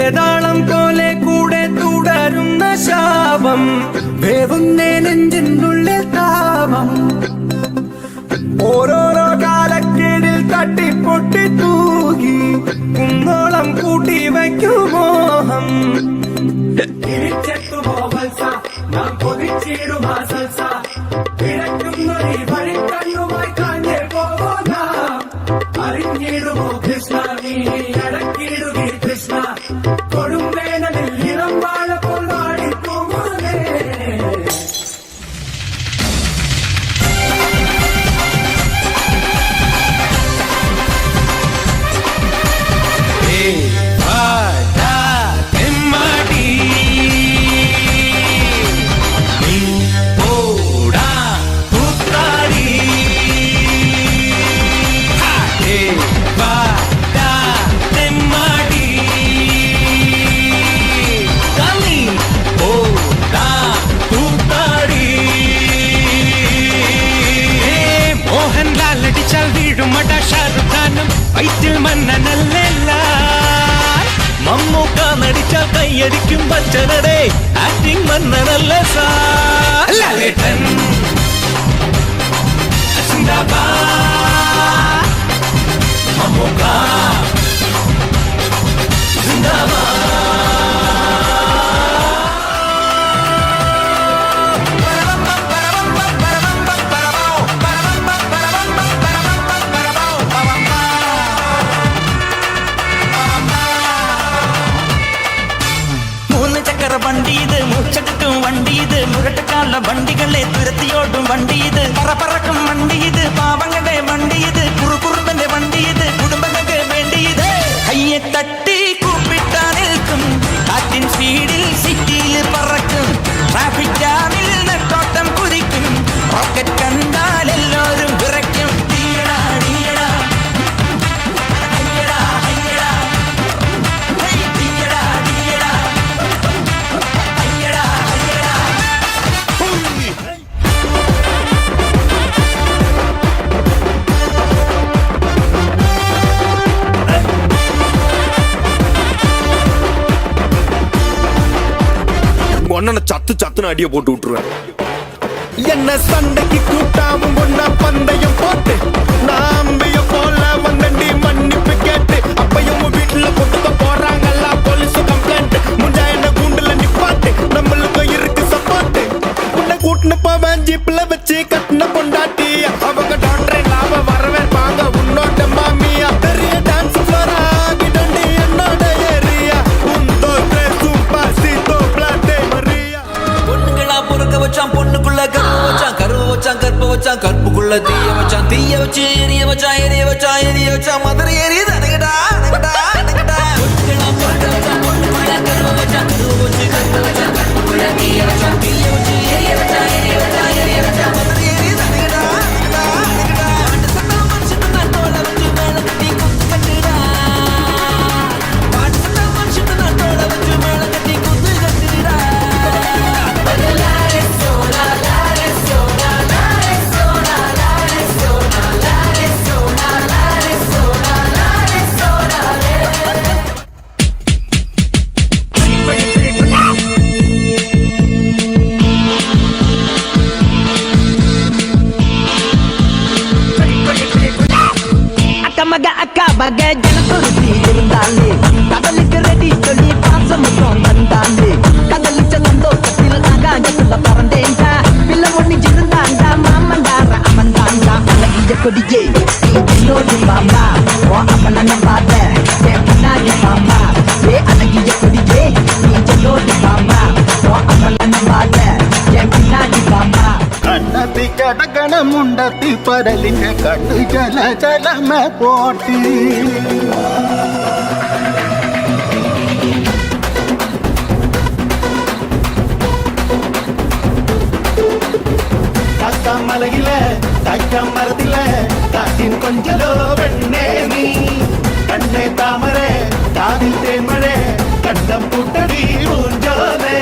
വേതാളം പോലെ കൂടെ തുടരുന്ന ശാപം വേവുന്നേ നെഞ്ചിനുള്ളിൽ താപം ഓരോരോ കാലക്കേടിൽ തട്ടിപ്പൊട്ടി തൂകി കുന്നോളം കൂട്ടി വയ്ക്കും മോഹം തിരിച്ചെത്തുമോ വത്സ നാം കൊതിച്ചിടുമാ സൽസ കിടക്കുന്നൊരു വഴി കണ്ണുമായി കാഞ്ഞേ പോകാം അറിഞ്ഞിടുമോ കൃഷ്ണ നീ അടക്കിടുകി കൃഷ്ണ കൊടുമ്പേനതിൽ ഇളം വാഴ കൊണ്ടാടി പോകുന്നേ നടിച്ചാൽ കൈയടിക്കും ബച്ചനടെ ആക്ടിംഗ് മന്നനല്ല സാലേട്ടൻ മമ്മൂക്ക വണ്ടി ഇത് മൂച്ചെടുക്കും വണ്ടി ഇത് മുരട്ടക്കാല വണ്ടികളെ തുരത്തിയോടും വണ്ടി ഇത് പറക്കും വണ്ടി ഇത് പാവങ്ങളുടെ വണ്ടി ഇത് കുറുകുറുമ്പന്റെ വണ്ടി ഇത് കുടുംബങ്ങൾക്ക് വേണ്ടി ഇത് കയ്യെ തട്ടി കൂപ്പിട്ടാ നിൽക്കും കാറ്റിൻ സ്പീഡിൽ സിറ്റിയിൽ പറക്കും ട്രാഫിക് ജാമിൽ നെട്ടോട്ടം കുതിക്കും റോക്കറ്റ് കണ്ടാൽ എല്ലാവരും വിറയ്ക്കും சத்து சத்துன்னு அடிய போட்டு விட்டுருவேன். என்ன சண்டைக்கு கூட்டாவும் ஒன்னா பந்தயம் போட்டு நாம்பிய போல வந்தண்டி மன்னிப்பு கேட்டு அப்பையும் வீட்டுல கொட்டுக்க போறாங்கல்ல போலீஸ் கம்ப்ளைண்ட் முஞ்சா என்ன கூண்டுல நிப்பாட்டு நம்மளுக்கு இருக்கு சப்போர்ட் உன்னை கூட்டுன்னு போவேன் ஜீப்ல வச்சு கட்டின பொண்டாட்டி அவங்க டாக்டர் லாப வரவேற்பாங்க உன்னோட்ட மாமியா பெரிய டான்ஸ் ஃப்ளோரா கிடண்டி என்னோட ஏரியா உந்தோ ட்ரெஸ்ஸும் பாசித்தோ பிளாட்டே மரியா பொண்ணுங்களா பொறுக்க வச்சான் பொண்ணுக்குள்ள கருவ வச்சான் கற்ப வச்சான் கற்புக்குள்ள தீய வச்சு எரிய வச்சான் மதுரை எரியுது அணுகடா பொண்ணுங்களா பொறுக்க வச்சான் பொண்ணுக்குள்ள கருவ வச்சான் கருவ வச்சு கற்ப வச்சான் கற்புக்குள்ள தீய வச்சு எரிய வச்சான் மதுரை எரியுது அணுகடா பாட்டு சத்தா மனுஷன் நான் தோள வச்சு மேல கட்டி குத்து கட்டுடா பாட்டு சத்தா மனுஷன் நான் தோள வச்சு மேல கட்டி குத்து கட்டுடா bagai jalan turti இருந்தாலே கடலுக்கு ரெடி சொல்லி பாசமும் தந்தாலே கடலு செல்லந்தோ கட்டில் ஆகாயத்துல பறந்தேன்டா பிள்ளை ஒண்ணு இருந்தாண்டா மாமண்டார அவன்தாண்டா அழகிய கொடியே என்னோடு மாமா ஓ அவன பாத பின்னாடி மாமா ஏ அழகிய கொடியே என்னோடு மாமா ஓ அவன பாத பின்னாடி மாமா கண்ணத்தி கடகண முண்டத்தி பரலிங்க கண்ணு ஜல ஜலம போட்டி மலையில தக்க மரத்தில காட்டின் கொஞ்சலோ வெண்ணே நீ கண்ணே தாமரை காதில் தேன்மழை கண்டம் கூட்டடி ஊஞ்சோலே